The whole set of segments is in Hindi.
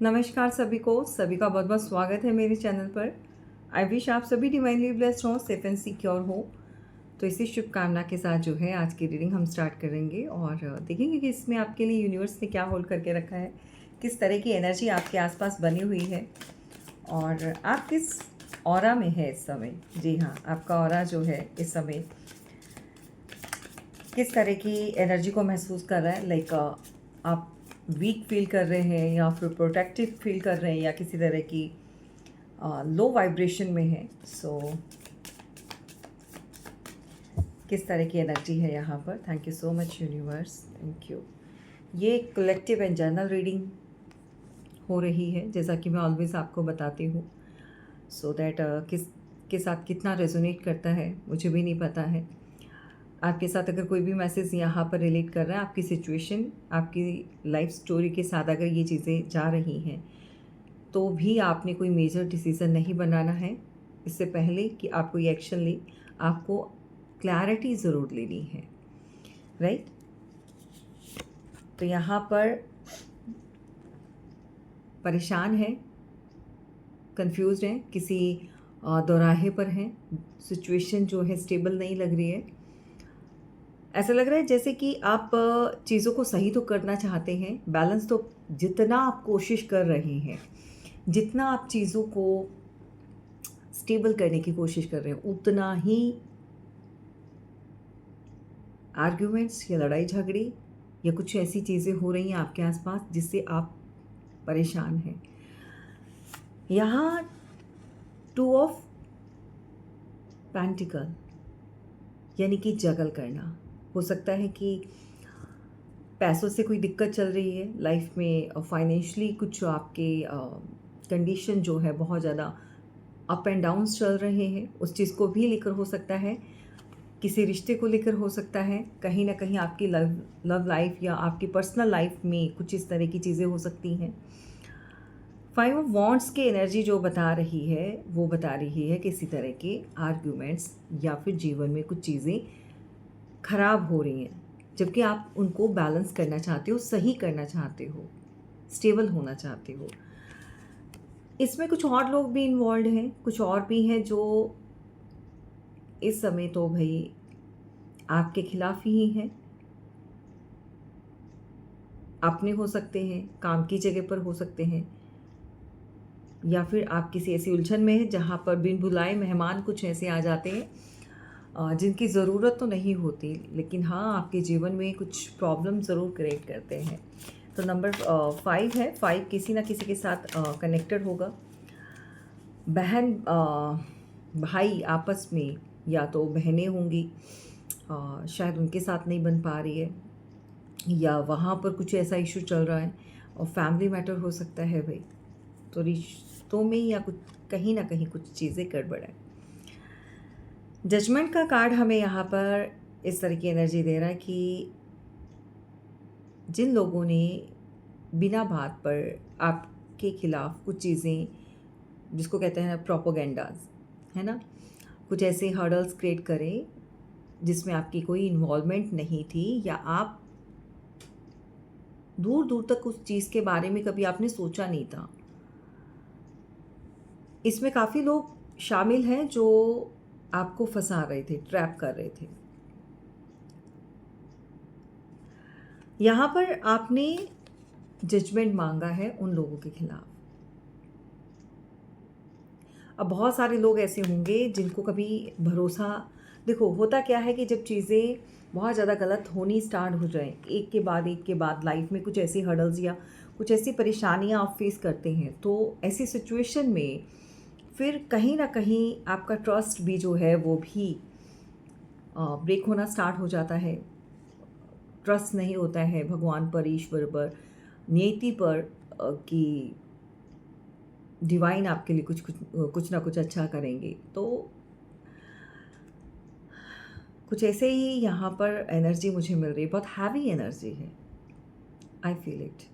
नमस्कार सभी का बहुत बहुत स्वागत है मेरे चैनल पर। आई विश आप सभी डिवाइनली ब्लेस्ड हों, सेफ एंड सिक्योर हो। तो इसी शुभकामना के साथ जो है आज की रीडिंग हम स्टार्ट करेंगे और देखेंगे कि इसमें आपके लिए यूनिवर्स ने क्या होल्ड करके रखा है, किस तरह की एनर्जी आपके आसपास बनी हुई है और आप किस ऑरा में है इस समय। जी हाँ, आपका ऑरा जो है इस समय किस तरह की एनर्जी को महसूस कर रहा है। लाइक आप वीक फील कर रहे हैं या फिर प्रोटेक्टिव फील कर रहे हैं या किसी तरह की लो वाइब्रेशन में है। सो किस तरह की एनर्जी है यहाँ पर। Thank you so much universe, thank you. ये कलेक्टिव एंड जर्नल रीडिंग हो रही है जैसा कि मैं ऑलवेज आपको बताती हूँ। सो दैट किस के साथ कितना रेजोनेट करता है मुझे भी नहीं पता है। आपके साथ अगर कोई भी मैसेज यहाँ पर रिलेट कर रहा है, आपकी सिचुएशन, आपकी लाइफ स्टोरी के साथ अगर ये चीज़ें जा रही हैं, तो भी आपने कोई मेजर डिसीज़न नहीं बनाना है इससे पहले कि आप कोई एक्शन लें। आपको क्लैरिटी ज़रूर लेनी है, राइट। तो यहाँ पर परेशान है, कंफ्यूज्ड हैं, किसी दोराहे पर हैं। सिचुएशन जो है स्टेबल नहीं लग रही है। ऐसा लग रहा है जैसे कि आप चीज़ों को सही तो करना चाहते हैं, बैलेंस तो जितना आप कोशिश कर रहे हैं, जितना आप चीज़ों को स्टेबल करने की कोशिश कर रहे हैं, उतना ही आर्ग्यूमेंट्स या लड़ाई झगड़े या कुछ ऐसी चीज़ें हो रही हैं आपके आसपास जिससे आप परेशान हैं। यहाँ 2 ऑफ पेंटिकल यानी कि जगल करना। हो सकता है कि पैसों से कोई दिक्कत चल रही है लाइफ में, फाइनेंशियली कुछ आपके कंडीशन जो है बहुत ज़्यादा अप एंड डाउन्स चल रहे हैं, उस चीज़ को भी लेकर हो सकता है। किसी रिश्ते को लेकर हो सकता है, कहीं ना कहीं आपकी लव लाइफ या आपकी पर्सनल लाइफ में कुछ इस तरह की चीज़ें हो सकती हैं। 5 ऑफ वॉन्ड्स की एनर्जी जो बता रही है वो बता रही है किसी तरह के आर्ग्यूमेंट्स या फिर जीवन में कुछ चीज़ें खराब हो रही हैं, जबकि आप उनको बैलेंस करना चाहते हो, सही करना चाहते हो, स्टेबल होना चाहते हो। इसमें कुछ और लोग भी इन्वॉल्व हैं, कुछ और भी हैं जो इस समय तो भाई आपके खिलाफ ही हैं। अपने हो सकते हैं, काम की जगह पर हो सकते हैं, या फिर आप किसी ऐसी उलझन में हैं जहाँ पर बिन बुलाए मेहमान कुछ ऐसे आ जाते हैं जिनकी ज़रूरत तो नहीं होती, लेकिन हाँ आपके जीवन में कुछ प्रॉब्लम ज़रूर क्रिएट करते हैं। तो नंबर 5 है। 5 किसी ना किसी के साथ कनेक्टेड होगा। बहन भाई आपस में, या तो बहनें होंगी, शायद उनके साथ नहीं बन पा रही है, या वहाँ पर कुछ ऐसा इशू चल रहा है और फैमिली मैटर हो सकता है भाई। तो रिश्तों में या कुछ कहीं ना कहीं कुछ चीज़ें गड़बड़ है। जजमेंट का कार्ड हमें यहाँ पर इस तरह की एनर्जी दे रहा है कि जिन लोगों ने बिना बात पर आपके खिलाफ कुछ चीज़ें, जिसको कहते हैं प्रोपोगेंडाज, है ना, कुछ ऐसे हर्डल्स क्रिएट करें जिसमें आपकी कोई इन्वॉल्वमेंट नहीं थी, या आप दूर दूर तक उस चीज़ के बारे में कभी आपने सोचा नहीं था। इसमें काफ़ी लोग शामिल हैं जो आपको फंसा रहे थे, ट्रैप कर रहे थे। यहाँ पर आपने जजमेंट मांगा है उन लोगों के खिलाफ। अब बहुत सारे लोग ऐसे होंगे जिनको कभी भरोसा, देखो होता क्या है कि जब चीज़ें बहुत ज़्यादा गलत होनी स्टार्ट हो जाए, एक के बाद लाइफ में कुछ ऐसी हर्डल्स या कुछ ऐसी परेशानियाँ आप फेस करते हैं, तो ऐसी सिचुएशन में फिर कहीं ना कहीं आपका ट्रस्ट भी जो है वो भी ब्रेक होना स्टार्ट हो जाता है। ट्रस्ट नहीं होता है भगवान पर, ईश्वर पर, नियति पर कि डिवाइन आपके लिए कुछ ना कुछ अच्छा करेंगे। तो कुछ ऐसे ही यहाँ पर एनर्जी मुझे मिल रही है, बहुत हैवी एनर्जी है, आई फील इट।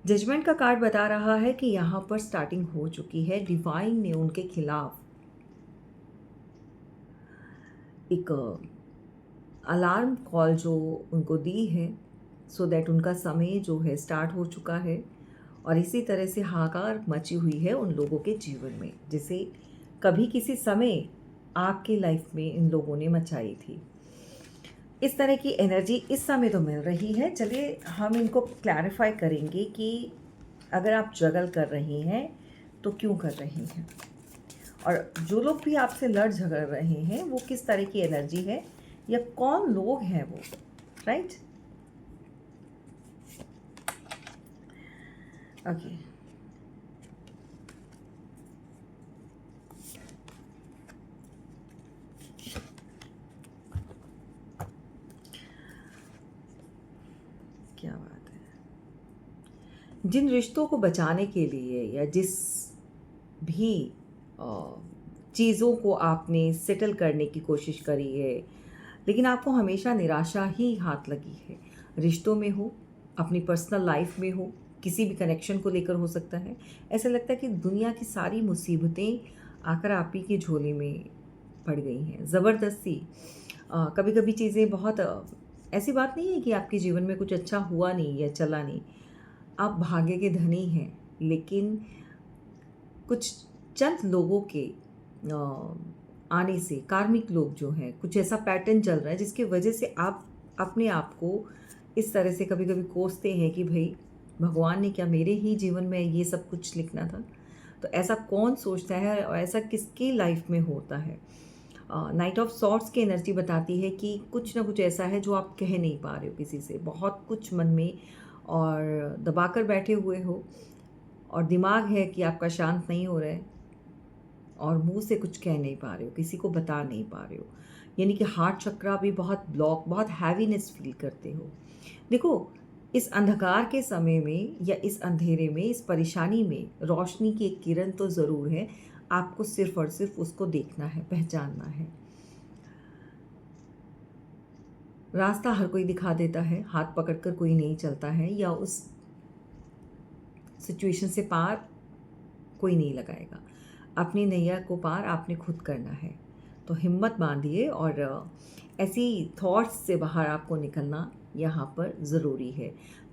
जजमेंट का कार्ड बता रहा है कि यहाँ पर स्टार्टिंग हो चुकी है। डिवाइन ने उनके खिलाफ एक अलार्म कॉल जो उनको दी है, सो दैट उनका समय जो है स्टार्ट हो चुका है और इसी तरह से हाहाकार मची हुई है उन लोगों के जीवन में, जिसे कभी किसी समय आपकी लाइफ में इन लोगों ने मचाई थी। इस तरह की एनर्जी इस समय तो मिल रही है। चलिए हम इनको क्लैरिफाई करेंगे कि अगर आप जगल कर रही हैं तो क्यों कर रही हैं, और जो लोग भी आपसे लड़ झगड़ रहे हैं वो किस तरह की एनर्जी है या कौन लोग हैं वो, राइट? ओके, क्या बात है। जिन रिश्तों को बचाने के लिए या जिस भी चीज़ों को आपने सेटल करने की कोशिश करी है, लेकिन आपको हमेशा निराशा ही हाथ लगी है। रिश्तों में हो, अपनी पर्सनल लाइफ में हो, किसी भी कनेक्शन को लेकर हो सकता है। ऐसा लगता है कि दुनिया की सारी मुसीबतें आकर आप ही की झोली में पड़ गई हैं ज़बरदस्ती। कभी कभी चीज़ें बहुत ऐसी बात नहीं है कि आपके जीवन में कुछ अच्छा हुआ नहीं या चला नहीं, आप भाग्य के धनी हैं, लेकिन कुछ चंद लोगों के आने से, कार्मिक लोग जो हैं, कुछ ऐसा पैटर्न चल रहा है जिसकी वजह से आप अपने आप को इस तरह से कभी कभी कोसते हैं कि भाई भगवान ने क्या मेरे ही जीवन में ये सब कुछ लिखना था। तो ऐसा कौन सोचता है और ऐसा किसकी लाइफ में होता है? नाइट ऑफ सॉर्ट्स की एनर्जी बताती है कि कुछ ना कुछ ऐसा है जो आप कह नहीं पा रहे हो किसी से, बहुत कुछ मन में और दबा कर बैठे हुए हो, और दिमाग है कि आपका शांत नहीं हो रहा है, और मुंह से कुछ कह नहीं पा रहे हो, किसी को बता नहीं पा रहे हो, यानी कि हार्ट चक्रा भी बहुत ब्लॉक, बहुत हैवीनेस फील करते हो। देखो, इस अंधकार के समय में या इस अंधेरे में, इस परेशानी में रोशनी की एक किरण तो ज़रूर है। आपको सिर्फ और सिर्फ उसको देखना है, पहचानना है। रास्ता हर कोई दिखा देता है, हाथ पकड़कर कोई नहीं चलता है, या उस सिचुएशन से पार कोई नहीं लगाएगा। अपनी नैया को पार आपने खुद करना है। तो हिम्मत बांधिए, और ऐसी थॉट्स से बाहर आपको निकलना यहाँ पर ज़रूरी है।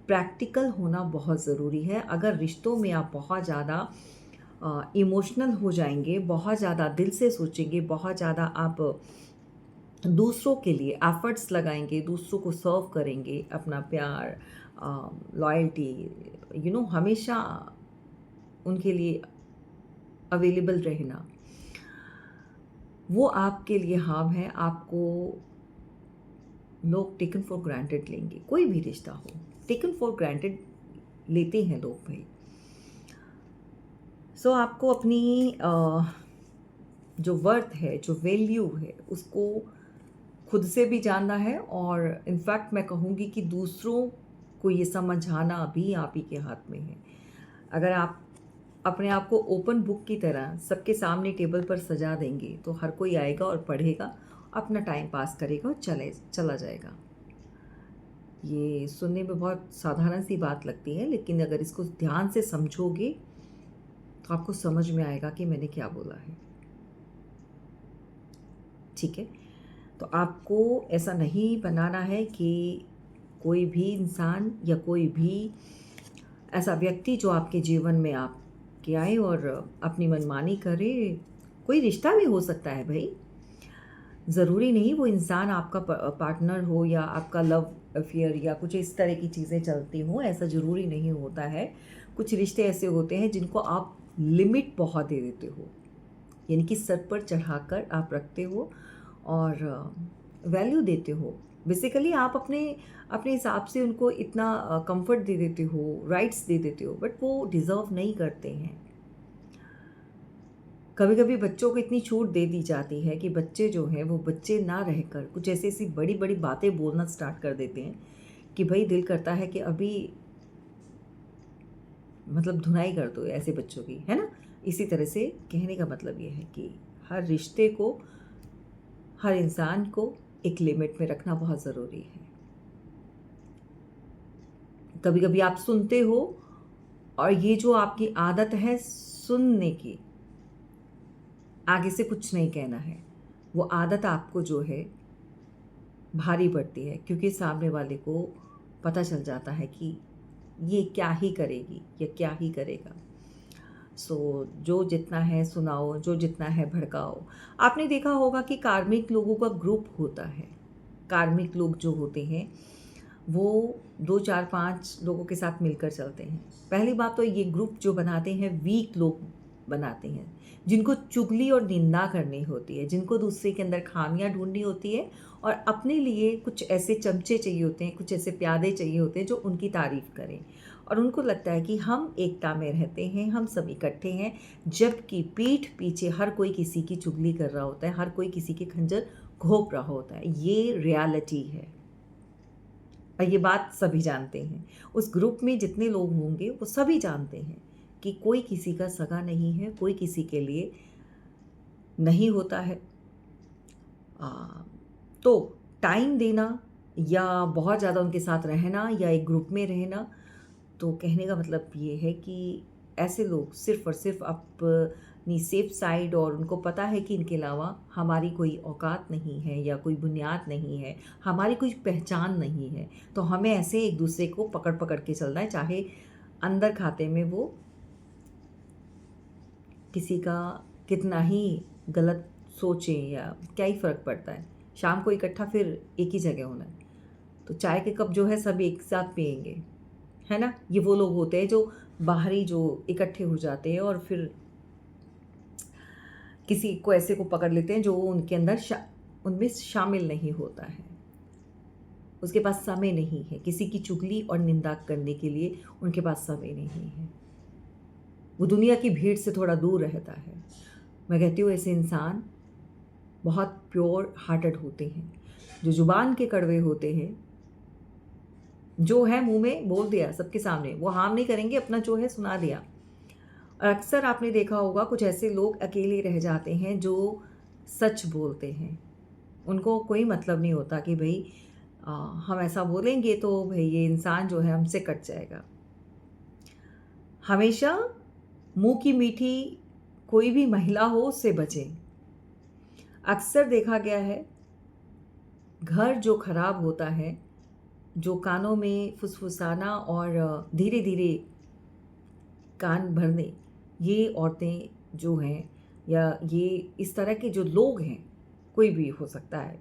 प्रैक्टिकल होना बहुत ज़रूरी है। अगर रिश्तों में आप बहुत ज़्यादा इमोशनल हो जाएंगे, बहुत ज़्यादा दिल से सोचेंगे, बहुत ज़्यादा आप दूसरों के लिए एफर्ट्स लगाएंगे, दूसरों को सर्व करेंगे, अपना प्यार, लॉयल्टी, हमेशा उनके लिए अवेलेबल रहना, वो आपके लिए हार्म है। आपको लोग टेकन फॉर ग्रांटेड लेंगे, कोई भी रिश्ता हो टेकन फॉर ग्रांटेड लेते हैं लोग भाई। सो आपको अपनी जो वर्थ है, जो वैल्यू है, उसको खुद से भी जानना है, और इनफैक्ट मैं कहूँगी कि दूसरों को ये समझाना भी आप ही के हाथ में है। अगर आप अपने आप को ओपन बुक की तरह सबके सामने टेबल पर सजा देंगे तो हर कोई आएगा और पढ़ेगा, अपना टाइम पास करेगा और चला जाएगा। ये सुनने में बहुत साधारण सी बात लगती है, लेकिन अगर इसको ध्यान से समझोगे तो आपको समझ में आएगा कि मैंने क्या बोला है। ठीक है, तो आपको ऐसा नहीं बनाना है कि कोई भी इंसान या कोई भी ऐसा व्यक्ति जो आपके जीवन में आपके आए और अपनी मनमानी करे। कोई रिश्ता भी हो सकता है भाई, ज़रूरी नहीं वो इंसान आपका पार्टनर हो या आपका लव अफेयर या कुछ इस तरह की चीज़ें चलती हों, ऐसा ज़रूरी नहीं होता है। कुछ रिश्ते ऐसे होते हैं जिनको आप लिमिट बहुत दे देते हो, यानी कि सर पर चढ़ाकर आप रखते हो और वैल्यू देते हो। बेसिकली आप अपने अपने हिसाब से उनको इतना कंफर्ट दे देते हो, राइट्स दे देते हो, बट वो डिज़र्व नहीं करते हैं। कभी कभी बच्चों को इतनी छूट दे दी जाती है कि बच्चे जो हैं वो बच्चे ना रहकर कुछ ऐसी ऐसी बड़ी बड़ी बातें बोलना स्टार्ट कर देते हैं कि भाई दिल करता है कि अभी मतलब धुनाई कर दो ऐसे बच्चों की, है ना। इसी तरह से कहने का मतलब ये है कि हर रिश्ते को, हर इंसान को एक लिमिट में रखना बहुत ज़रूरी है। कभी कभी आप सुनते हो, और ये जो आपकी आदत है सुनने की, आगे से कुछ नहीं कहना है, वो आदत आपको जो है भारी पड़ती है, क्योंकि सामने वाले को पता चल जाता है कि ये क्या ही करेगी या क्या ही करेगा। जो जितना है सुनाओ, जो जितना है भड़काओ। आपने देखा होगा कि कार्मिक लोगों का ग्रुप होता है। कार्मिक लोग जो होते हैं वो 2, 4, 5 लोगों के साथ मिलकर चलते हैं। पहली बात तो ये ग्रुप जो बनाते हैं वीक लोग बनाते हैं, जिनको चुगली और निंदा करनी होती है, जिनको दूसरे के अंदर खामियां ढूंढनी होती है और अपने लिए कुछ ऐसे चमचे चाहिए होते हैं, कुछ ऐसे प्यादे चाहिए होते हैं जो उनकी तारीफ करें। और उनको लगता है कि हम एकता में रहते हैं, हम सब इकट्ठे हैं, जबकि पीठ पीछे हर कोई किसी की चुगली कर रहा होता है, हर कोई किसी के खंजर घोंप रहा होता है। ये रियलिटी है और ये बात सभी जानते हैं। उस ग्रुप में जितने लोग होंगे वो सभी जानते हैं कि कोई किसी का सगा नहीं है, कोई किसी के लिए नहीं होता है। आ, तो टाइम देना या बहुत ज़्यादा उनके साथ रहना या एक ग्रुप में रहना, तो कहने का मतलब ये है कि ऐसे लोग सिर्फ़ और सिर्फ अपनी सेफ साइड, और उनको पता है कि इनके अलावा हमारी कोई औकात नहीं है या कोई बुनियाद नहीं है, हमारी कोई पहचान नहीं है। तो हमें ऐसे एक दूसरे को पकड़ पकड़ के चलना है, चाहे अंदर खाते में वो किसी का कितना ही गलत सोचें या क्या ही फ़र्क पड़ता है। शाम को इकट्ठा फिर एक ही जगह होना है, तो चाय के कप जो है सब एक साथ पिएंगे, है ना। ये वो लोग होते हैं जो बाहरी जो इकट्ठे हो जाते हैं और फिर किसी को ऐसे को पकड़ लेते हैं जो उनके अंदर उनमें शामिल नहीं होता है, उसके पास समय नहीं है किसी की चुगली और निंदा करने के लिए, उनके पास समय नहीं है, वो दुनिया की भीड़ से थोड़ा दूर रहता है। मैं कहती हूँ ऐसे इंसान बहुत प्योर हार्टेड होते हैं, जो जुबान के कड़वे होते हैं, जो है मुंह में बोल दिया सबके सामने, वो हार्म नहीं करेंगे, अपना जो है सुना दिया। और अक्सर आपने देखा होगा कुछ ऐसे लोग अकेले रह जाते हैं जो सच बोलते हैं। उनको कोई मतलब नहीं होता कि भाई हम ऐसा बोलेंगे तो भाई ये इंसान जो है हमसे कट जाएगा। हमेशा मुंह की मीठी कोई भी महिला हो उससे बचें। अक्सर देखा गया है घर जो खराब होता है, जो कानों में फुसफुसाना और धीरे धीरे कान भरने, ये औरतें जो हैं या ये इस तरह के जो लोग हैं, कोई भी हो सकता है,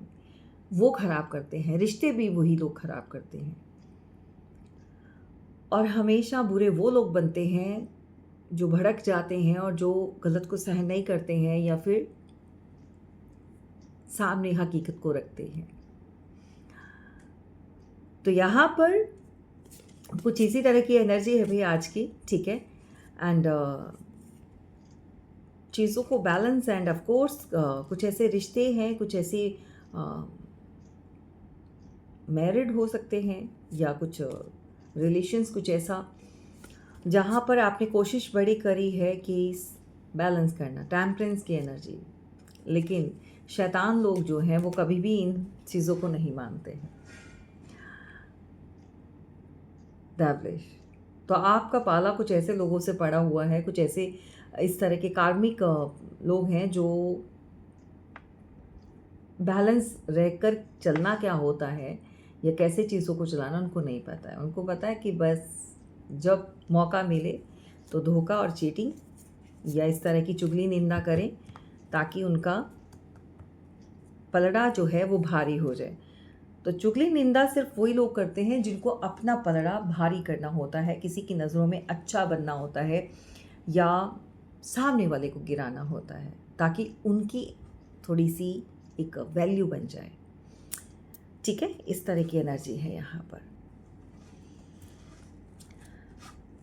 वो खराब करते हैं। रिश्ते भी वही लोग खराब करते हैं और हमेशा बुरे वो लोग बनते हैं जो भड़क जाते हैं और जो गलत को सहन नहीं करते हैं या फिर सामने हकीकत को रखते हैं। तो यहाँ पर कुछ इसी तरह की एनर्जी है भाई आज की, ठीक है। एंड चीज़ों को बैलेंस, एंड ऑफ कोर्स कुछ ऐसे रिश्ते हैं, कुछ ऐसे मैरिड हो सकते हैं या कुछ रिलेशंस, कुछ ऐसा जहाँ पर आपने कोशिश बड़ी करी है कि बैलेंस करना, टेम्परेंस की एनर्जी, लेकिन शैतान लोग जो हैं वो कभी भी इन चीज़ों को नहीं मानते हैं। दैवलिश, तो आपका पाला कुछ ऐसे लोगों से पड़ा हुआ है, कुछ ऐसे इस तरह के कार्मिक लोग हैं जो बैलेंस रहकर चलना क्या होता है या कैसे चीज़ों को चलाना उनको नहीं पता है। उनको पता है कि बस जब मौका मिले तो धोखा और चीटिंग या इस तरह की चुगली निंदा करें ताकि उनका पलड़ा जो है वो भारी हो जाए। तो चुगली निंदा सिर्फ वही लोग करते हैं जिनको अपना पलड़ा भारी करना होता है, किसी की नज़रों में अच्छा बनना होता है या सामने वाले को गिराना होता है ताकि उनकी थोड़ी सी एक वैल्यू बन जाए, ठीक है। इस तरह की एनर्जी है यहाँ पर।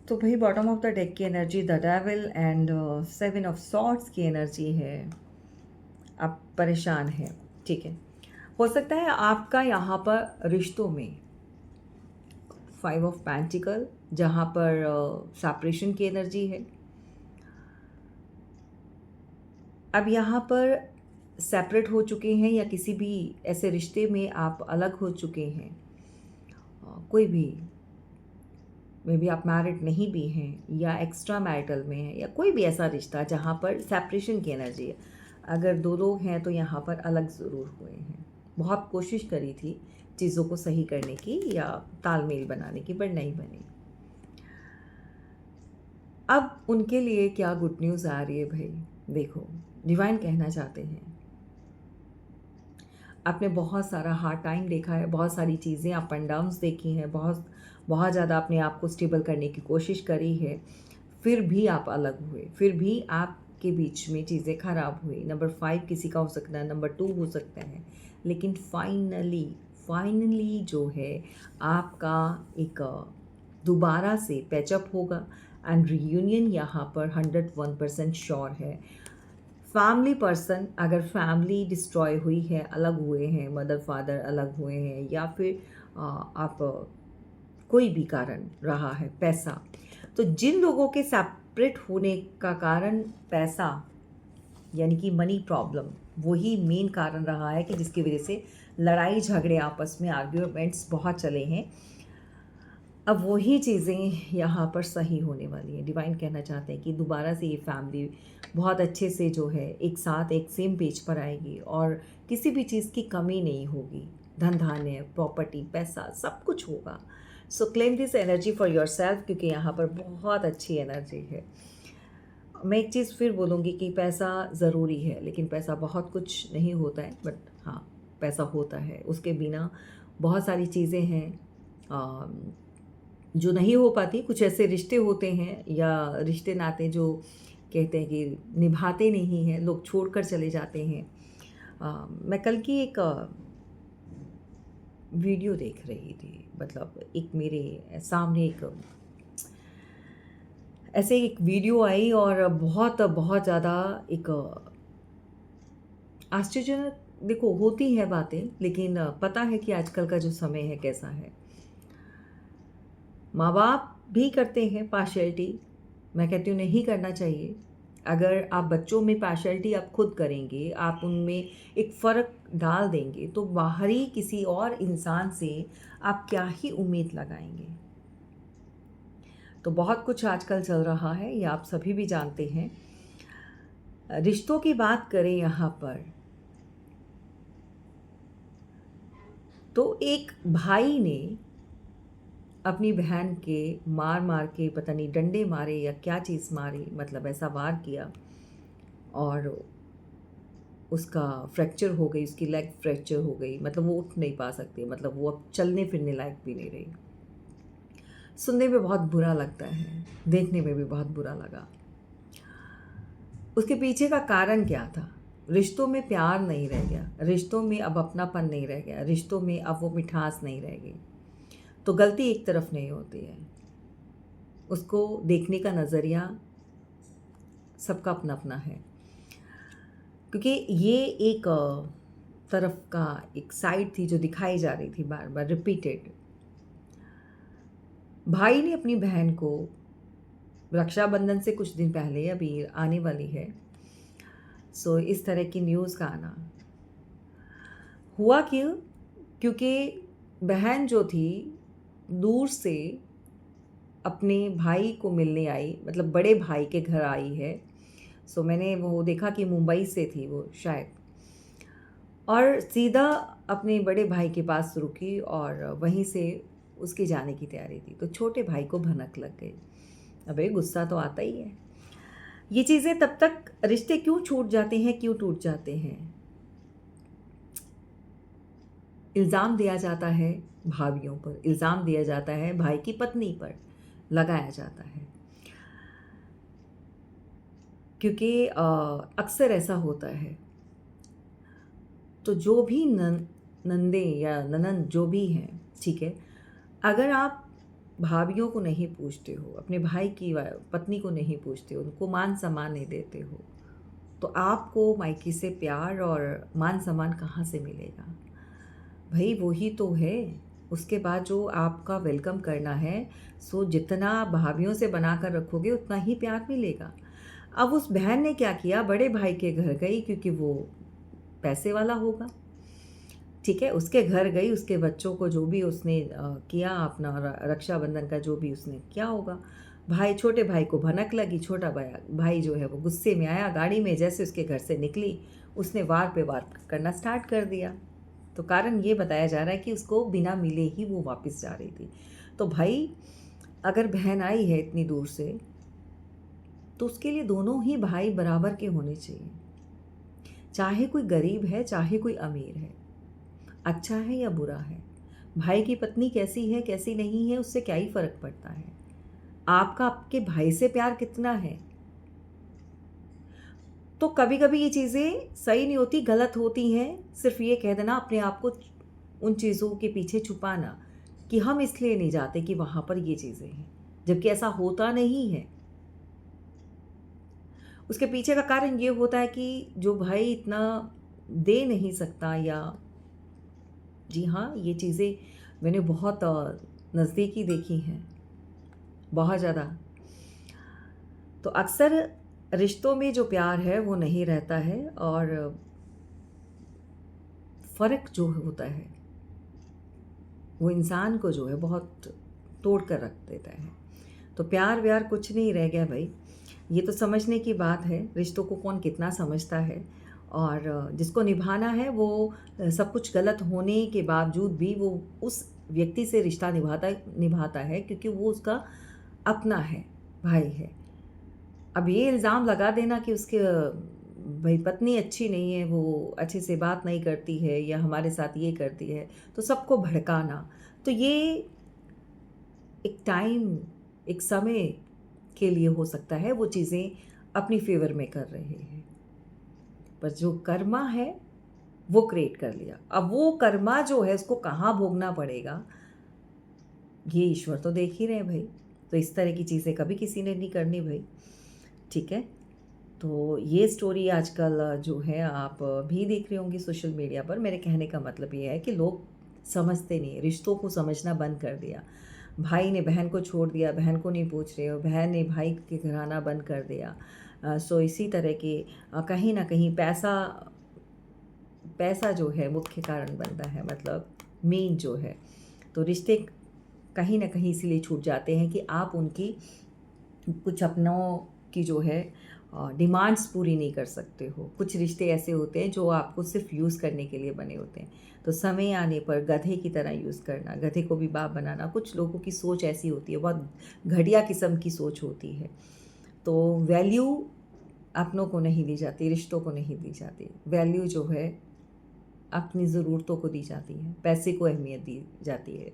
तो भाई बॉटम ऑफ द डेक की energy the devil and 7 of swords की एनर्जी है। आप परेशान हैं, ठीक है। हो सकता है आपका यहाँ पर रिश्तों में 5 ऑफ पेंटिकल, जहाँ पर सेपरेशन की एनर्जी है। अब यहाँ पर सेपरेट हो चुके हैं या किसी भी ऐसे रिश्ते में आप अलग हो चुके हैं, कोई भी, मे बी आप मैरिड नहीं भी हैं या एक्स्ट्रा मैरिटल में हैं, या कोई भी ऐसा रिश्ता जहाँ पर सेपरेशन की एनर्जी है। अगर 2 लोग हैं तो यहाँ पर अलग ज़रूर हुए हैं। बहुत कोशिश करी थी चीज़ों को सही करने की या तालमेल बनाने की, पर नहीं बनी। अब उनके लिए क्या गुड न्यूज़ आ रही है भाई, देखो डिवाइन कहना चाहते हैं, आपने बहुत सारा हार्ड टाइम देखा है, बहुत सारी चीज़ें अप एंड डाउन्स देखी हैं, बहुत बहुत ज़्यादा अपने आप को स्टेबल करने की कोशिश करी है, फिर भी आप अलग हुए, फिर भी आपके बीच में चीज़ें ख़राब हुई। नंबर 5 किसी का हो सकता है, नंबर 2 हो सकता है, लेकिन फाइनली फाइनली जो है आपका एक दोबारा से पैचअप होगा एंड रियूनियन यहाँ पर 101% श्योर है। फैमिली पर्सन, अगर फैमिली डिस्ट्रॉय हुई है, अलग हुए हैं, मदर फादर अलग हुए हैं, या फिर आप कोई भी कारण रहा है, पैसा, तो जिन लोगों के सेपरेट होने का कारण पैसा यानी कि मनी प्रॉब्लम, वही मेन कारण रहा है कि जिसकी वजह से लड़ाई झगड़े आपस में आर्ग्यूमेंट्स बहुत चले हैं। अब वही चीज़ें यहाँ पर सही होने वाली हैं। डिवाइन कहना चाहते हैं कि दोबारा से ये फैमिली बहुत अच्छे से जो है एक साथ एक सेम पेज पर आएगी और किसी भी चीज़ की कमी नहीं होगी। धन धान्य, प्रॉपर्टी, पैसा, सब कुछ होगा। सो claim this energy for your self, क्योंकि यहाँ पर बहुत अच्छी एनर्जी है। मैं एक चीज़ फिर बोलूँगी कि पैसा ज़रूरी है, लेकिन पैसा बहुत कुछ नहीं होता है, बट हाँ पैसा होता है। उसके बिना बहुत सारी चीज़ें हैं जो नहीं हो पाती। कुछ ऐसे रिश्ते होते हैं या रिश्ते नाते जो कहते हैं कि निभाते नहीं हैं, लोग छोड़कर चले जाते हैं। मैं कल की एक वीडियो देख रही थी, मतलब एक मेरे सामने एक ऐसे एक वीडियो आई और बहुत बहुत ज़्यादा एक आश्चर्यजनक, देखो होती हैं बातें, लेकिन पता है कि आजकल का जो समय है कैसा है। माँ बाप भी करते हैं पार्शियलिटी, मैं कहती हूँ नहीं करना चाहिए। अगर आप बच्चों में पार्शियलिटी आप खुद करेंगे, आप उनमें एक फ़र्क डाल देंगे, तो बाहरी किसी और इंसान से आप क्या ही उम्मीद लगाएंगे। तो बहुत कुछ आजकल चल रहा है, ये आप सभी भी जानते हैं। रिश्तों की बात करें यहाँ पर, तो एक भाई ने अपनी बहन के मार मार के, पता नहीं डंडे मारे या क्या चीज़ मारी, मतलब ऐसा वार किया और उसका फ्रैक्चर हो गई, उसकी लेग फ्रैक्चर हो गई, मतलब वो उठ नहीं पा सकती, मतलब वो अब चलने फिरने लायक भी नहीं रही। सुनने में बहुत बुरा लगता है, देखने में भी बहुत बुरा लगा। उसके पीछे का कारण क्या था? रिश्तों में प्यार नहीं रह गया, रिश्तों में अब अपनापन नहीं रह गया, रिश्तों में अब वो मिठास नहीं रह गई। तो गलती एक तरफ नहीं होती है, उसको देखने का नज़रिया सबका अपना अपना है। क्योंकि ये एक तरफ का एक साइड थी जो दिखाई जा रही थी बार बार रिपीटेड। भाई ने अपनी बहन को रक्षाबंधन से कुछ दिन पहले, अभी आने वाली है, सो इस तरह की न्यूज़ का आना हुआ क्यों? क्योंकि बहन जो थी दूर से अपने भाई को मिलने आई, मतलब बड़े भाई के घर आई है। सो मैंने वो देखा कि मुंबई से थी वो शायद, और सीधा अपने बड़े भाई के पास रुकी और वहीं से उसके जाने की तैयारी थी। तो छोटे भाई को भनक लग गई। अबे गुस्सा तो आता ही है। ये चीज़ें तब तक, रिश्ते क्यों छूट जाते हैं, क्यों टूट जाते हैं? इल्ज़ाम दिया जाता है भाभियों पर, इल्ज़ाम दिया जाता है भाई की पत्नी पर, लगाया जाता है। क्योंकि अक्सर ऐसा होता है। तो जो भी नंदे या ननंद जो भी हैं, ठीक है, अगर आप भाभीियों को नहीं पूछते हो, अपने भाई की पत्नी को नहीं पूछते हो, उनको मान सम्मान नहीं देते हो, तो आपको मायके से प्यार और मान सम्मान कहाँ से मिलेगा? भाई वही तो है। उसके बाद जो आपका वेलकम करना है, सो जितना आप भाभीियों से बना कर रखोगे उतना ही प्यार मिलेगा। अब उस बहन ने क्या किया, बड़े भाई के घर गई, क्योंकि वो पैसे वाला होगा, ठीक है, उसके घर गई, उसके बच्चों को जो भी उसने किया, अपना रक्षाबंधन का जो भी उसने किया होगा, भाई छोटे भाई को भनक लगी, छोटा भाई जो है वो गुस्से में आया, गाड़ी में जैसे उसके घर से निकली उसने वार पे वार करना स्टार्ट कर दिया। तो कारण ये बताया जा रहा है कि उसको बिना मिले ही वो वापस जा रही थी। तो भाई अगर बहन आई है इतनी दूर से, तो उसके लिए दोनों ही भाई बराबर के होने चाहिए। चाहे कोई गरीब है, चाहे कोई अमीर है, अच्छा है या बुरा है, भाई की पत्नी कैसी है कैसी नहीं है, उससे क्या ही फ़र्क पड़ता है। आपका आपके भाई से प्यार कितना है। तो कभी कभी ये चीज़ें सही नहीं होती, गलत होती हैं। सिर्फ ये कह देना, अपने आप को उन चीज़ों के पीछे छुपाना कि हम इसलिए नहीं जाते कि वहाँ पर ये चीज़ें हैं, जबकि ऐसा होता नहीं है। उसके पीछे का कारण ये होता है कि जो भाई इतना दे नहीं सकता, या जी हाँ, ये चीज़ें मैंने बहुत नज़दीकी देखी हैं, बहुत ज़्यादा। तो अक्सर रिश्तों में जो प्यार है वो नहीं रहता है, और फ़र्क जो होता है वो इंसान को जो है बहुत तोड़ कर रख देता है। तो प्यार व्यार कुछ नहीं रह गया भाई। ये तो समझने की बात है, रिश्तों को कौन कितना समझता है, और जिसको निभाना है वो सब कुछ गलत होने के बावजूद भी वो उस व्यक्ति से रिश्ता निभाता निभाता है, क्योंकि वो उसका अपना है, भाई है। अब ये इल्ज़ाम लगा देना कि उसके भाई पत्नी अच्छी नहीं है, वो अच्छे से बात नहीं करती है, या हमारे साथ ये करती है, तो सबको भड़काना, तो ये एक टाइम, एक समय के लिए हो सकता है वो चीज़ें अपनी फ़ेवर में कर रहे हैं। पर जो कर्मा है वो क्रिएट कर लिया। अब वो कर्मा जो है उसको कहाँ भोगना पड़ेगा, ये ईश्वर तो देख ही रहे हैं भाई। तो इस तरह की चीज़ें कभी किसी ने नहीं करनी भाई, ठीक है। तो ये स्टोरी आजकल जो है आप भी देख रहे होंगे सोशल मीडिया पर। मेरे कहने का मतलब ये है कि लोग समझते नहीं, रिश्तों को समझना बंद कर दिया। भाई ने बहन को छोड़ दिया, बहन को नहीं पूछ रहे हो, बहन ने भाई के घर आना बंद कर दिया। सो इसी तरह के कहीं ना कहीं पैसा पैसा जो है मुख्य कारण बनता है, मतलब मेन जो है। तो रिश्ते कहीं ना कहीं इसीलिए छूट जाते हैं कि आप उनकी कुछ अपनों की जो है डिमांड्स पूरी नहीं कर सकते हो। कुछ रिश्ते ऐसे होते हैं जो आपको सिर्फ यूज़ करने के लिए बने होते हैं, तो समय आने पर गधे की तरह यूज़ करना, गधे को भी बाप बनाना। कुछ लोगों की सोच ऐसी होती है, बहुत घटिया किस्म की सोच होती है। तो वैल्यू अपनों को नहीं दी जाती, रिश्तों को नहीं दी जाती। वैल्यू जो है अपनी ज़रूरतों को दी जाती है, पैसे को अहमियत दी जाती है।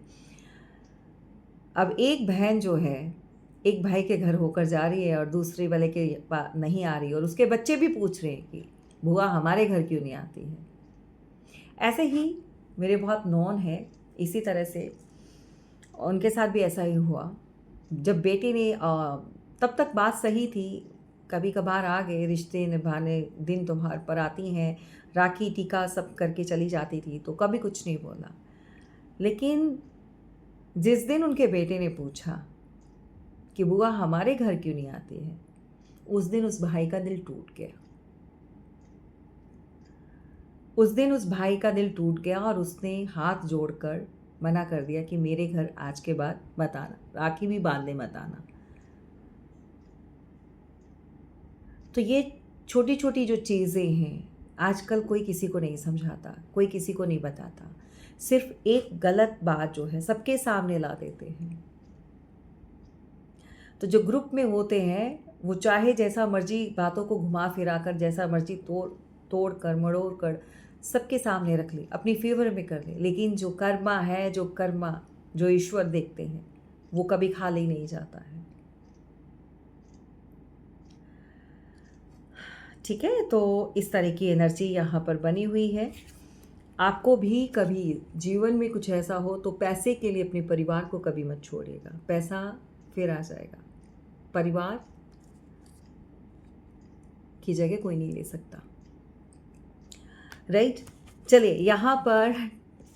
अब एक बहन जो है एक भाई के घर होकर जा रही है और दूसरे वाले के नहीं आ रही, और उसके बच्चे भी पूछ रहे हैं कि बुआ हमारे घर क्यों नहीं आती है। ऐसे ही मेरे बहुत नॉन है, इसी तरह से उनके साथ भी ऐसा ही हुआ। जब बेटी ने तब तक बात सही थी, कभी कभार आ गए रिश्ते निभाने, दिन त्योहार पर आती हैं, राखी टीका सब करके चली जाती थी, तो कभी कुछ नहीं बोला। लेकिन जिस दिन उनके बेटे ने पूछा कि बुआ हमारे घर क्यों नहीं आती है, उस दिन उस भाई का दिल टूट गया। उस दिन उस भाई का दिल टूट गया और उसने हाथ जोड़कर मना कर दिया कि मेरे घर आज के बाद मत आना, राखी भी बांधने मत आना। तो ये छोटी छोटी जो चीज़ें हैं, आजकल कोई किसी को नहीं समझाता, कोई किसी को नहीं बताता। सिर्फ एक गलत बात जो है सबके सामने ला देते हैं। तो जो ग्रुप में होते हैं वो चाहे जैसा मर्जी बातों को घुमा फिरा कर, जैसा मर्जी तोड़ कर मड़ोड़ कर सबके सामने रख ले, अपनी फेवर में कर ले, लेकिन जो कर्मा है, जो कर्मा जो ईश्वर देखते हैं, वो कभी खाली नहीं जाता है। ठीक है, तो इस तरह की एनर्जी यहाँ पर बनी हुई है। आपको भी कभी जीवन में कुछ ऐसा हो तो पैसे के लिए अपने परिवार को कभी मत छोड़िएगा। पैसा फिर आ जाएगा, परिवार की जगह कोई नहीं ले सकता, राइट। चलिए, यहाँ पर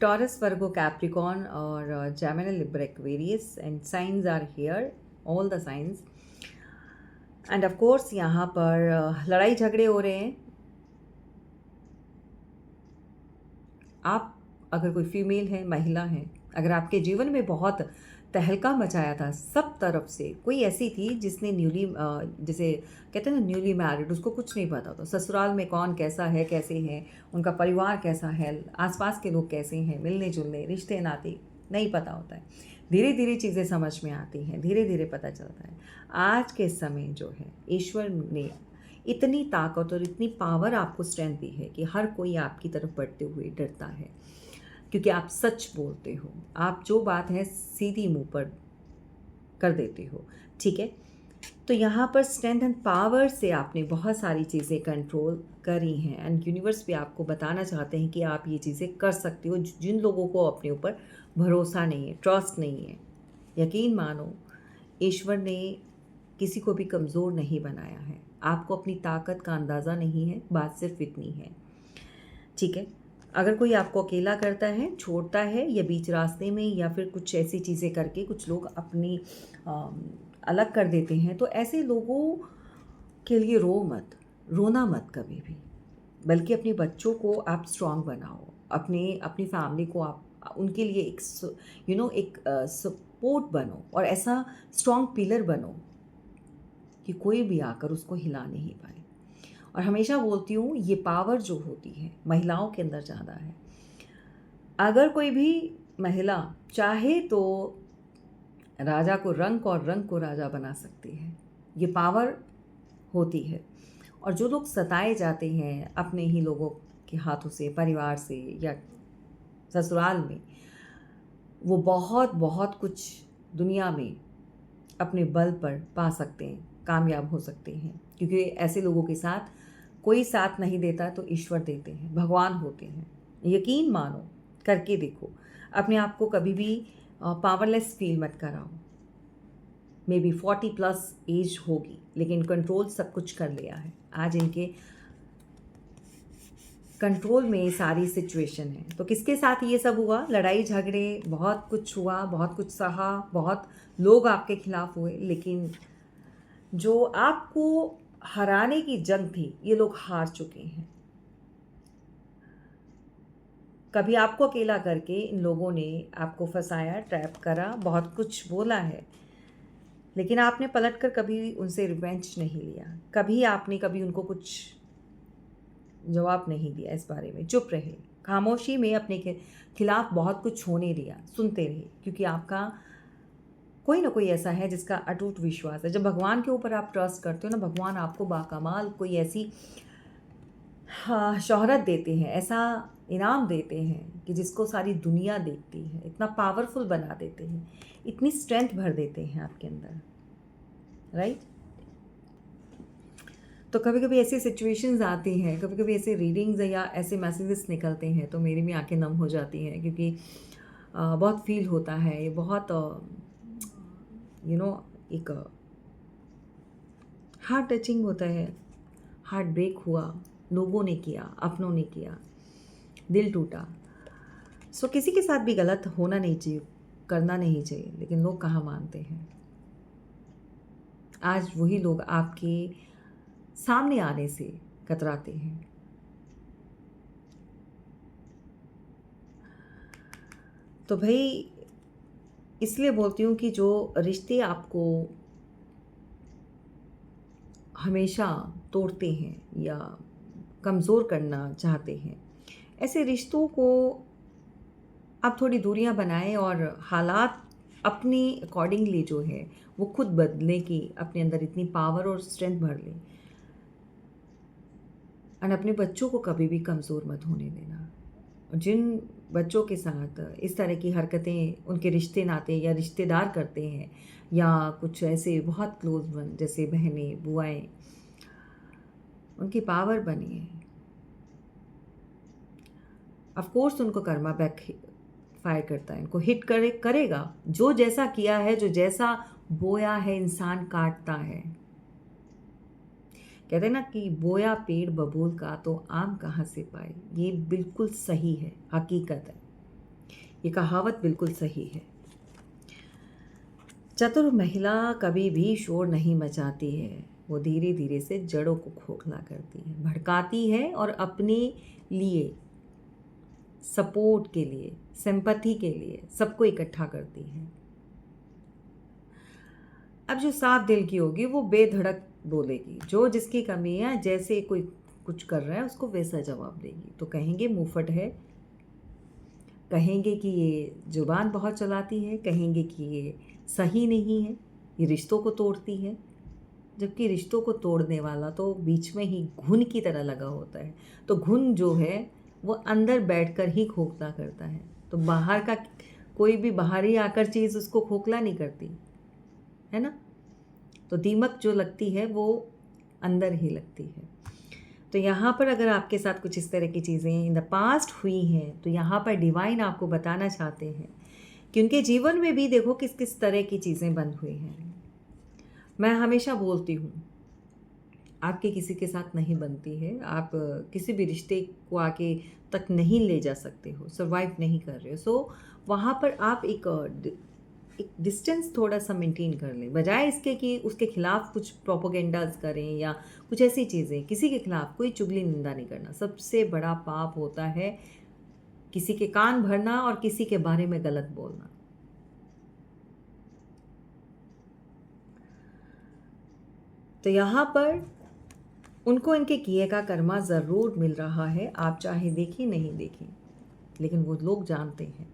टॉरस, वर्गो, कैप्रिकॉर्न और Gemini, Libra, Aquarius and signs are here, all the signs. And of course यहाँ पर लड़ाई झगड़े हो रहे हैं। आप अगर कोई फीमेल है, महिला है, अगर आपके जीवन में बहुत तहलका मचाया था सब तरफ से, कोई ऐसी थी जिसने जैसे कहते हैं ना न्यूली मैरिड, उसको कुछ नहीं पता था ससुराल में कौन कैसा है, कैसे हैं, उनका परिवार कैसा है, आसपास के लोग कैसे हैं, मिलने जुलने रिश्ते नाते नहीं पता होता है। धीरे धीरे चीज़ें समझ में आती हैं, धीरे धीरे पता चलता है। आज के समय जो है ईश्वर ने इतनी ताकत और इतनी पावर आपको स्ट्रेंथ दी है कि हर कोई आपकी तरफ बढ़ते हुए डरता है, क्योंकि आप सच बोलते हो। आप जो बात है सीधी मुंह पर कर देते हो, ठीक है। तो यहाँ पर स्ट्रेंथ एंड पावर से आपने बहुत सारी चीज़ें कंट्रोल करी हैं, एंड यूनिवर्स भी आपको बताना चाहते हैं कि आप ये चीज़ें कर सकते हो। जिन लोगों को अपने ऊपर भरोसा नहीं है, ट्रस्ट नहीं है, यकीन मानो ईश्वर ने किसी को भी कमज़ोर नहीं बनाया है। आपको अपनी ताकत का अंदाज़ा नहीं है, बात सिर्फ इतनी है, ठीक है। अगर कोई आपको अकेला करता है, छोड़ता है, या बीच रास्ते में, या फिर कुछ ऐसी चीज़ें करके कुछ लोग अपनी अलग कर देते हैं, तो ऐसे लोगों के लिए रोना मत कभी भी, बल्कि अपने बच्चों को आप स्ट्रांग बनाओ, अपनी फैमिली को आप उनके लिए एक एक सपोर्ट बनो, और ऐसा स्ट्रांग पिलर बनो कि कोई भी आकर उसको हिला नहीं पाए। और हमेशा बोलती हूँ, ये पावर जो होती है महिलाओं के अंदर ज़्यादा है। अगर कोई भी महिला चाहे तो राजा को रंक और रंक को राजा बना सकती है, ये पावर होती है। और जो लोग सताए जाते हैं अपने ही लोगों के हाथों से, परिवार से या ससुराल में, वो बहुत बहुत कुछ दुनिया में अपने बल पर पा सकते हैं, कामयाब हो सकते हैं, क्योंकि ऐसे लोगों के साथ कोई साथ नहीं देता तो ईश्वर देते हैं, भगवान होते हैं। यकीन मानो, करके देखो। अपने आप को कभी भी पावरलेस फील मत कराओ। मे बी 40+ एज होगी, लेकिन कंट्रोल सब कुछ कर लिया है। आज इनके कंट्रोल में सारी सिचुएशन है। तो किसके साथ ये सब हुआ? लड़ाई झगड़े, बहुत कुछ हुआ, बहुत कुछ सहा, बहुत लोग आपके खिलाफ हुए, लेकिन जो आपको हराने की जंग थी, ये लोग हार चुके हैं। कभी आपको अकेला करके इन लोगों ने आपको फंसाया, ट्रैप करा, बहुत कुछ बोला है, लेकिन आपने पलटकर कभी उनसे रिवेंज नहीं लिया। कभी उनको कुछ जवाब नहीं दिया इस बारे में, चुप रहे, खामोशी में अपने खिलाफ बहुत कुछ होने दिया, सुनते रहे, क्योंकि आपका कोई ना कोई ऐसा है जिसका अटूट विश्वास है। जब भगवान के ऊपर आप ट्रस्ट करते हो ना, भगवान आपको बाकमाल कोई ऐसी शोहरत देते हैं, ऐसा इनाम देते हैं कि जिसको सारी दुनिया देखती है, इतना पावरफुल बना देते हैं, इतनी स्ट्रेंथ भर देते हैं आपके अंदर, राइट। तो कभी कभी ऐसी सिचुएशंस आती हैं, कभी कभी ऐसे रीडिंग्स या ऐसे मैसेजेस निकलते हैं, तो मेरी भी आंखें नम हो जाती हैं, क्योंकि बहुत फील होता है, ये बहुत एक हार्ट टचिंग होता है। हार्ट ब्रेक हुआ, लोगों ने किया, अपनों ने किया, दिल टूटा। सो किसी के साथ भी गलत होना नहीं चाहिए, करना नहीं चाहिए, लेकिन लोग कहाँ मानते हैं। आज वही लोग आपके सामने आने से कतराते हैं। तो भाई, इसलिए बोलती हूँ कि जो रिश्ते आपको हमेशा तोड़ते हैं या कमज़ोर करना चाहते हैं, ऐसे रिश्तों को आप थोड़ी दूरियां बनाएं, और हालात अपने अकॉर्डिंगली जो है वो खुद बदलने की अपने अंदर इतनी पावर और स्ट्रेंथ भर लें। और अपने बच्चों को कभी भी कमज़ोर मत होने देना। जिन बच्चों के साथ इस तरह की हरकतें उनके रिश्ते नाते या रिश्तेदार करते हैं, या कुछ ऐसे बहुत क्लोज वन जैसे बहनें, बुआएं, उनकी पावर बनिए। ऑफ कोर्स उनको कर्मा बैक फायर करता है, इनको हिट करेगा। जो जैसा किया है, जो जैसा बोया है, इंसान काटता है। कहते हैं ना कि बोया पेड़ बबूल का तो आम कहाँ से पाए। ये बिल्कुल सही है, हकीकत है, ये कहावत बिल्कुल सही है। चतुर महिला कभी भी शोर नहीं मचाती है, वो धीरे धीरे से जड़ों को खोखला करती है, भड़काती है, और अपने लिए, सपोर्ट के लिए, सिंपैथी के लिए सबको इकट्ठा करती है। अब जो साफ दिल की होगी वो बेधड़क बोलेगी, जो जिसकी कमी है, जैसे कोई कुछ कर रहा है उसको वैसा जवाब देगी, तो कहेंगे मुंहफट है, कहेंगे कि ये ज़ुबान बहुत चलाती है, कहेंगे कि ये सही नहीं है, ये रिश्तों को तोड़ती है, जबकि रिश्तों को तोड़ने वाला तो बीच में ही घुन की तरह लगा होता है। तो घुन जो है वो अंदर बैठकर ही खोखला करता है, तो बाहर का कोई भी बाहरी आकर चीज़ उसको खोखला नहीं करती, है ना? तो दीमक जो लगती है वो अंदर ही लगती है। तो यहाँ पर अगर आपके साथ कुछ इस तरह की चीज़ें इन द पास्ट हुई हैं, तो यहाँ पर डिवाइन आपको बताना चाहते हैं कि उनके जीवन में भी देखो किस किस तरह की चीज़ें बंद हुई हैं। मैं हमेशा बोलती हूँ, आपके किसी के साथ नहीं बनती है, आप किसी भी रिश्ते को आगे तक नहीं ले जा सकते हो, सर्वाइव नहीं कर रहे हो। सो वहाँ पर आप एक डिस्टेंस थोड़ा-सा मेंटेन कर लें, बजाय इसके कि उसके खिलाफ कुछ प्रोपेगेंडाज़ करें या कुछ ऐसी चीज़ें। किसी के खिलाफ कोई चुगली निंदा नहीं करना, सबसे बड़ा पाप होता है किसी के कान भरना और किसी के बारे में गलत बोलना। तो यहाँ पर उनको इनके किए का कर्मा ज़रूर मिल रहा है, आप चाहे देखें नहीं देखें, लेकिन वो लोग जानते हैं।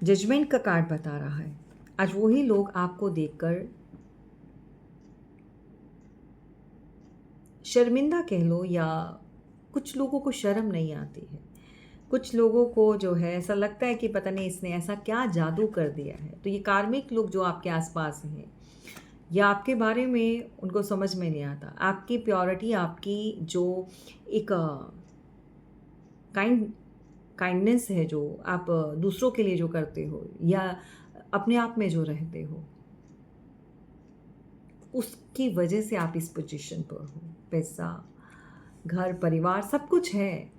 जजमेंट का कार्ड बता रहा है, आज वही लोग आपको देखकर शर्मिंदा कह लो, या कुछ लोगों को शर्म नहीं आती है, कुछ लोगों को जो है ऐसा लगता है कि पता नहीं इसने ऐसा क्या जादू कर दिया है। तो ये कार्मिक लोग जो आपके आसपास हैं या आपके बारे में उनको समझ में नहीं आता, आपकी प्योरिटी, आपकी जो एक काइंडनेस है जो आप दूसरों के लिए जो करते हो या अपने आप में जो रहते हो, उसकी वजह से आप इस पोजीशन पर हो। पैसा, घर, परिवार सब कुछ है,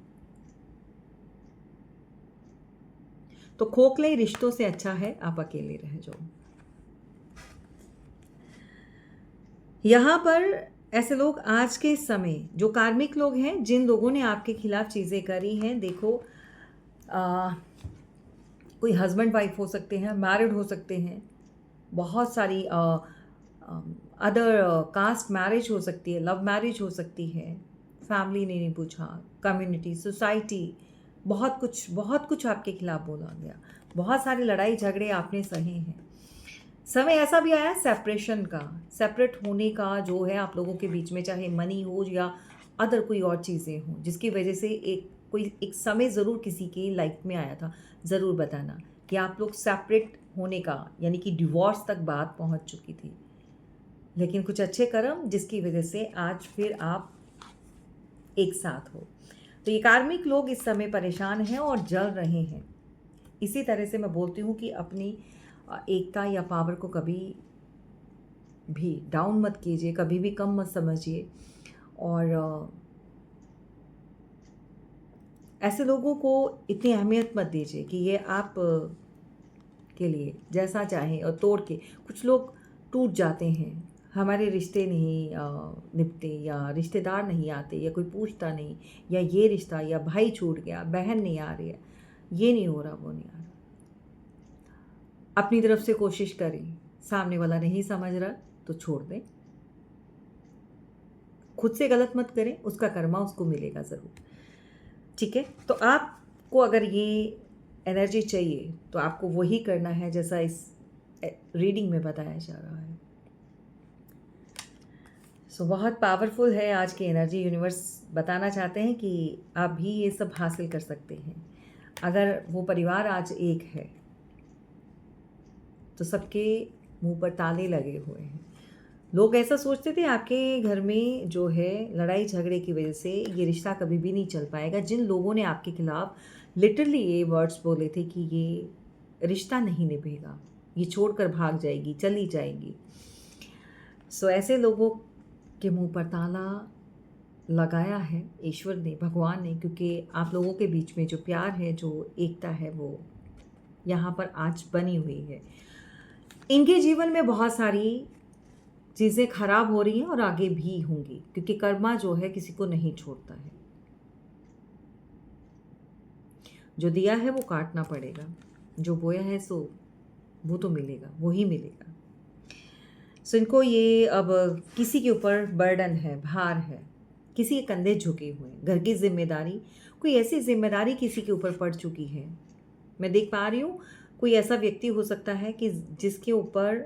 तो खोखले रिश्तों से अच्छा है आप अकेले रह जाओ। यहाँ पर ऐसे लोग आज के समय जो कार्मिक लोग हैं, जिन लोगों ने आपके खिलाफ चीज़ें करी हैं, देखो कोई हस्बैंड वाइफ हो सकते हैं, मैरिड हो सकते हैं, बहुत सारी अदर कास्ट मैरिज हो सकती है, लव मैरिज हो सकती है, फैमिली ने नहीं पूछा, कम्युनिटी, सोसाइटी, बहुत कुछ आपके खिलाफ बोला गया, बहुत सारी लड़ाई झगड़े आपने सहे हैं। समय ऐसा भी आया सेपरेशन का, सेपरेट होने का जो है आप लोगों के बीच में, चाहे मनी हो या अदर कोई और चीज़ें हों, जिसकी वजह से एक समय ज़रूर किसी की लाइफ में आया था। ज़रूर बताना कि आप लोग सेपरेट होने का यानी कि डिवोर्स तक बात पहुंच चुकी थी, लेकिन कुछ अच्छे कर्म जिसकी वजह से आज फिर आप एक साथ हो। तो ये कार्मिक लोग इस समय परेशान हैं और जल रहे हैं। इसी तरह से मैं बोलती हूँ कि अपनी एकता या पावर को कभी भी डाउन मत कीजिए, कभी भी कम मत समझिए, और ऐसे लोगों को इतनी अहमियत मत दीजिए कि ये आप के लिए जैसा चाहें और तोड़ के। कुछ लोग टूट जाते हैं, हमारे रिश्ते नहीं निपटे, या रिश्तेदार नहीं आते, या कोई पूछता नहीं, या ये रिश्ता, या भाई छूट गया, बहन नहीं आ रही है, ये नहीं हो रहा, वो नहीं आ रहा। अपनी तरफ से कोशिश करें, सामने वाला नहीं समझ रहा तो छोड़ दें, खुद से गलत मत करें, उसका कर्मा उसको मिलेगा ज़रूर। ठीक है, तो आपको अगर ये एनर्जी चाहिए तो आपको वही करना है जैसा इस रीडिंग में बताया जा रहा है। सो बहुत पावरफुल है आज की एनर्जी। यूनिवर्स बताना चाहते हैं कि आप भी ये सब हासिल कर सकते हैं। अगर वो परिवार आज एक है तो सबके मुंह पर ताले लगे हुए हैं। लोग ऐसा सोचते थे आपके घर में जो है लड़ाई झगड़े की वजह से ये रिश्ता कभी भी नहीं चल पाएगा। जिन लोगों ने आपके खिलाफ लिटरली ये वर्ड्स बोले थे कि ये रिश्ता नहीं निभेगा, ये छोड़कर भाग जाएगी, चली जाएगी, सो ऐसे लोगों के मुंह पर ताला लगाया है ईश्वर ने, भगवान ने, क्योंकि आप लोगों के बीच में जो प्यार है, जो एकता है, वो यहाँ पर आज बनी हुई है। इनके जीवन में बहुत सारी चीज़ें खराब हो रही हैं और आगे भी होंगी, क्योंकि कर्मा जो है किसी को नहीं छोड़ता है। जो दिया है वो काटना पड़ेगा, जो बोया है सो वो तो मिलेगा, वो ही मिलेगा। सो इनको ये अब किसी के ऊपर बर्डन है, भार है, किसी के कंधे झुके हुए हैं, घर की जिम्मेदारी, कोई ऐसी जिम्मेदारी किसी के ऊपर पड़ चुकी है मैं देख पा रही हूँ कोई ऐसा व्यक्ति हो सकता है कि जिसके ऊपर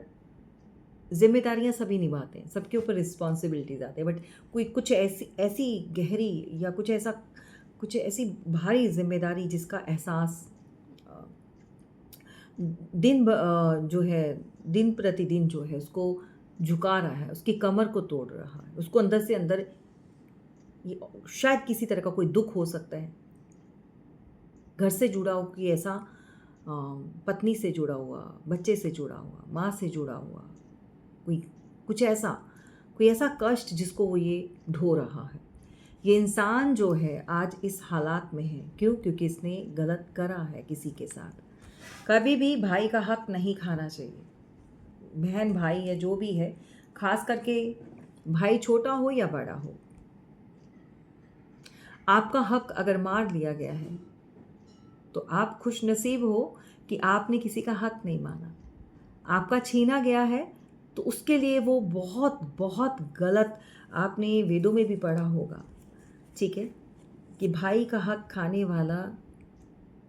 ज़िम्मेदारियाँ सभी निभाते हैं, सबके ऊपर रिस्पॉन्सिबिलिटीज़ आते हैं, बट कोई कुछ ऐसी ऐसी गहरी या कुछ ऐसी भारी ज़िम्मेदारी जिसका एहसास अ, जो है दिन प्रतिदिन जो है उसको झुका रहा है, उसकी कमर को तोड़ रहा है, उसको अंदर से अंदर ये शायद किसी तरह का कोई दुःख हो सकता है। घर से जुड़ा हो कि ऐसा पत्नी से जुड़ा हुआ, बच्चे से जुड़ा हुआ, माँ से जुड़ा हुआ, कोई कुछ ऐसा कोई ऐसा कष्ट जिसको वो ये ढो रहा है। ये इंसान जो है आज इस हालात में है, क्यों? क्योंकि इसने गलत करा है किसी के साथ। कभी भी भाई का हक नहीं खाना चाहिए। बहन भाई या जो भी है, खास करके भाई छोटा हो या बड़ा हो, आपका हक अगर मार लिया गया है तो आप खुशनसीब हो कि आपने किसी का हक नहीं माना। आपका छीना गया है तो उसके लिए वो बहुत बहुत गलत, आपने वेदों में भी पढ़ा होगा, ठीक है, कि भाई का हक खाने वाला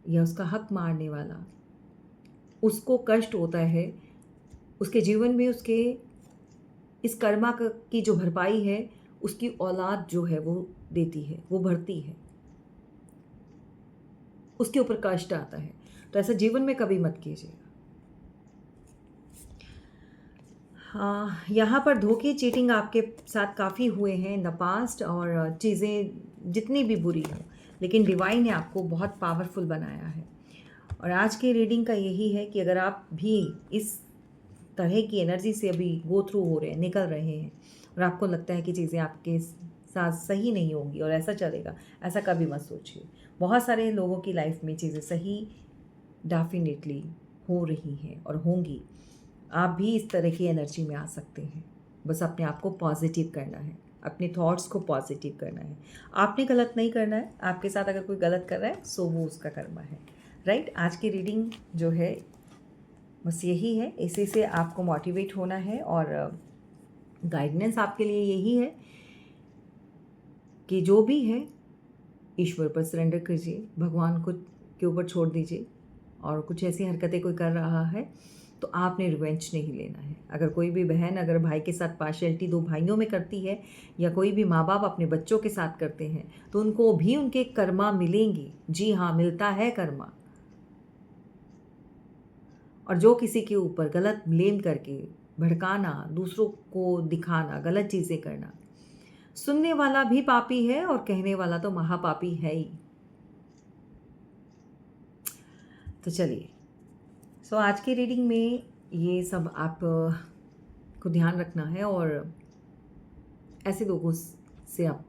या उसका हक मारने वाला, उसको कष्ट होता है, उसके जीवन में उसके इस की जो भरपाई है उसकी औलाद जो है वो देती है, वो भरती है, उसके ऊपर कष्ट आता है। तो ऐसा जीवन में कभी मत कीजिएगा। हाँ, यहाँ पर धोखे चीटिंग आपके साथ काफ़ी हुए हैं इन द पास्ट, और चीज़ें जितनी भी बुरी हों, लेकिन डिवाइन ने आपको बहुत पावरफुल बनाया है। और आज की रीडिंग का यही है कि अगर आप भी इस तरह की एनर्जी से अभी गो थ्रू हो रहे हैं, निकल रहे हैं, और आपको लगता है कि चीज़ें आपके साथ सही नहीं होंगी और ऐसा चलेगा, ऐसा कभी मत सोचिए। बहुत सारे लोगों की लाइफ में चीज़ें सही डेफिनेटली हो रही हैं और होंगी। आप भी इस तरह की एनर्जी में आ सकते हैं। बस अपने आप को पॉजिटिव करना है, अपने थॉट्स को पॉजिटिव करना है। आपने गलत नहीं करना है, आपके साथ अगर कोई गलत कर रहा है सो वो उसका कर्मा है, राइट। आज की रीडिंग जो है बस यही है, इसी से आपको मोटिवेट होना है, और गाइडेंस आपके लिए यही है कि जो भी है ईश्वर पर सरेंडर कीजिए, भगवान को के ऊपर छोड़ दीजिए। और कुछ ऐसी हरकतें कोई कर रहा है तो आपने रिवेंज नहीं लेना है। अगर कोई भी बहन अगर भाई के साथ पार्शियलिटी दो भाइयों में करती है, या कोई भी माँ बाप अपने बच्चों के साथ करते हैं, तो उनको भी उनके कर्मा मिलेंगे। जी हाँ, मिलता है कर्मा। और जो किसी के ऊपर गलत ब्लेम करके भड़काना, दूसरों को दिखाना, गलत चीज़ें करना, सुनने वाला भी पापी है और कहने वाला तो महापापी है ही। तो चलिए, सो आज की रीडिंग में ये सब आप को ध्यान रखना है, और ऐसे लोगों से आप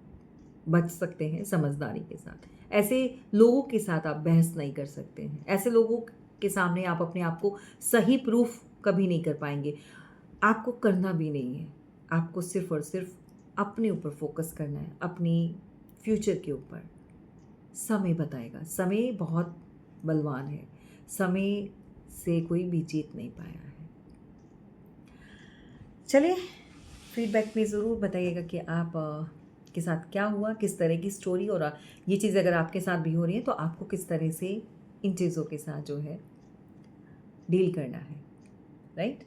बच सकते हैं समझदारी के साथ। ऐसे लोगों के साथ आप बहस नहीं कर सकते हैं। ऐसे लोगों के सामने आप अपने आप को सही प्रूफ कभी नहीं कर पाएंगे। आपको करना भी नहीं है। आपको सिर्फ और सिर्फ अपने ऊपर फोकस करना है, अपनी फ्यूचर के ऊपर। समय बताएगा। समय बहुत बलवान है। समय से कोई भी जीत नहीं पाया है। चलिए, फीडबैक में ज़रूर बताइएगा कि आप के साथ क्या हुआ, किस तरह की स्टोरी, और ये चीज़ अगर आपके साथ भी हो रही है तो आपको किस तरह से इन चीज़ों के साथ जो है डील करना है, राइट।